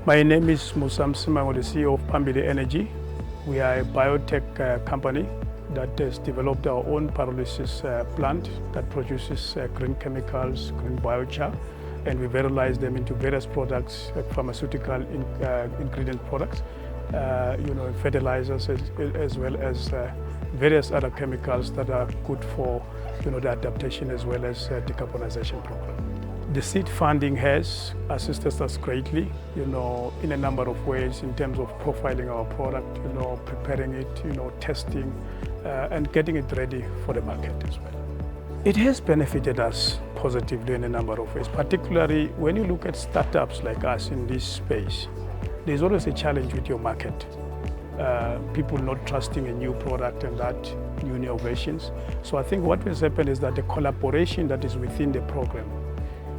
My name is Musam Simango, the CEO of Phambile Energy. We are a biotech company that has developed our own pyrolysis plant that produces green chemicals, green biochar, and we varialize them into various products, like pharmaceutical ingredient products, fertilizers, as well as various other chemicals that are good for the adaptation as well as decarbonization program. The seed funding has assisted us greatly, in a number of ways in terms of profiling our product, preparing it, testing, and getting it ready for the market as well. It has benefited us positively in a number of ways, particularly when you look at startups like us in this space. There's always a challenge with your market. People not trusting a new product and that new innovations. So I think what has happened is that the collaboration that is within the program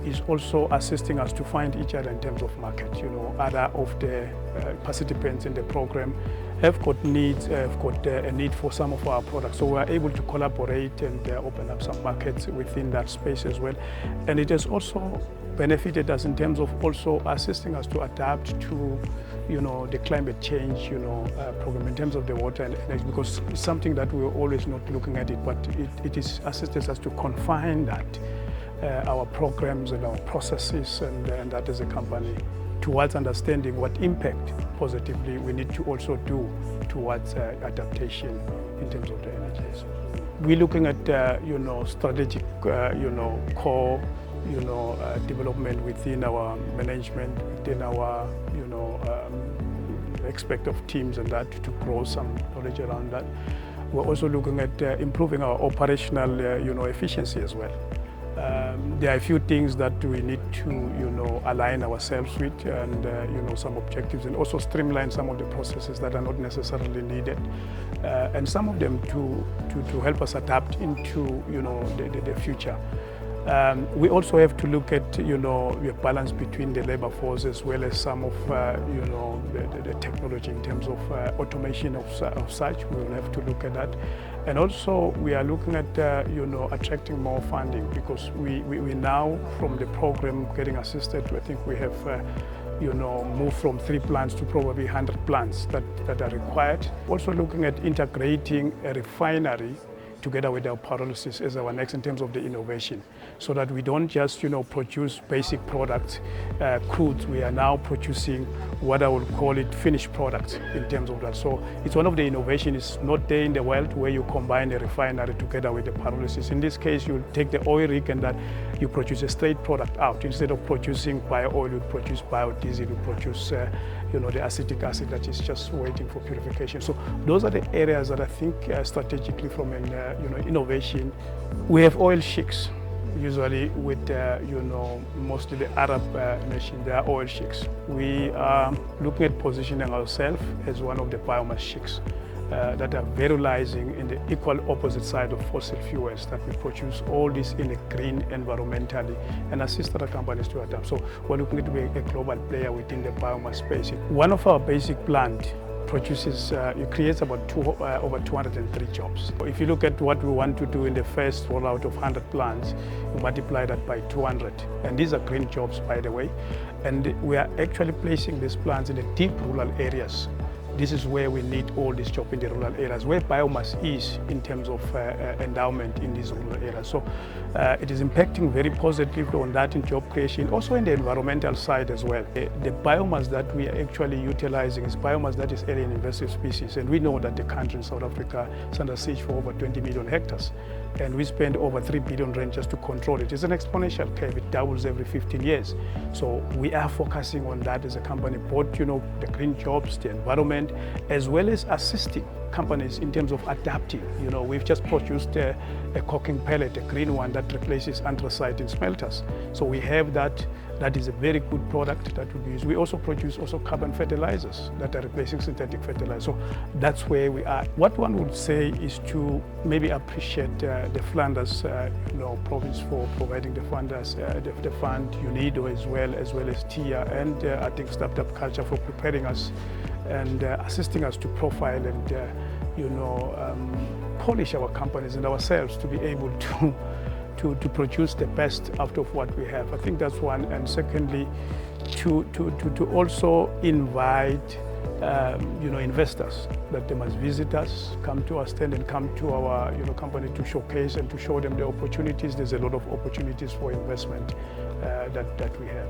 is also assisting us to find each other in terms of market. Other of the participants in the program have got needs, have got a need for some of our products. So we are able to collaborate and open up some markets within that space as well. And it has also benefited us in terms of also assisting us to adapt to the climate change program in terms of the water and energy, because it's something that we're always not looking at it, but it is assisted us to confine that our programs and our processes and that as a company towards understanding what impact positively we need to also do towards adaptation in terms of the energies. We're looking at strategic core development within our management, within our aspect of teams and that to grow some knowledge around that. We're also looking at improving our operational efficiency as well. There are a few things that we need to align ourselves with and some objectives, and also streamline some of the processes that are not necessarily needed, and some of them to help us adapt into the future. We also have to look at the balance between the labor force as well as some of the technology in terms of automation of such. We will have to look at that, and also we are looking at attracting more funding, because we now from the program getting assisted. I think we have moved from 3 plants to probably 100 plants that are required. Also looking at integrating a refinery together with our pyrolysis as our next in terms of the innovation, so that we don't just produce basic products, crudes. We are now producing what I would call it finished products in terms of that. So it's one of the innovations. It's not there in the world where you combine a refinery together with the pyrolysis. In this case, you take the oil rig and that you produce a straight product out. Instead of producing bio-oil, you produce biodiesel, you produce the acetic acid that is just waiting for purification. So those are the areas that I think strategically from an innovation. We have oil sheiks, usually with mostly the Arab nation. They are oil sheiks. We are looking at positioning ourselves as one of the biomass sheiks that are varializing in the equal opposite side of fossil fuels, that we produce all this in a green environmentally and assist other companies to adapt. So we're looking to be a global player within the biomass space. One of our basic plant produces, it creates about over 203 jobs. If you look at what we want to do in the first rollout of 100 plants, you multiply that by 200. And these are green jobs, by the way. And we are actually placing these plants in the deep rural areas. This is where we need all these jobs in the rural areas, where biomass is in terms of endowment in these rural areas. So it is impacting very positively on that in job creation, also in the environmental side as well. The biomass that we are actually utilizing is biomass that is alien invasive species, and we know that the country in South Africa is under siege for over 20 million hectares, and we spend over 3 billion rand just to control it. It's an exponential curve. It doubles every 15 years. So we are focusing on that as a company, both the green jobs, the environment, as well as assisting companies in terms of adapting. We've just produced a coking pellet, a green one that replaces anthracite in smelters. So we have that. That is a very good product that we use. We also produce carbon fertilizers that are replacing synthetic fertilizers. So that's where we are. What one would say is to maybe appreciate the Flanders province for providing the funders, the fund, UNIDO as well as SAIA, and I think Startup Culture for preparing us and assisting us to profile and polish our companies and ourselves to be able to produce the best out of what we have. I think that's one. And secondly, to also invite investors, that they must visit us, come to our stand and come to our company to showcase and to show them the opportunities. There's a lot of opportunities for investment that we have.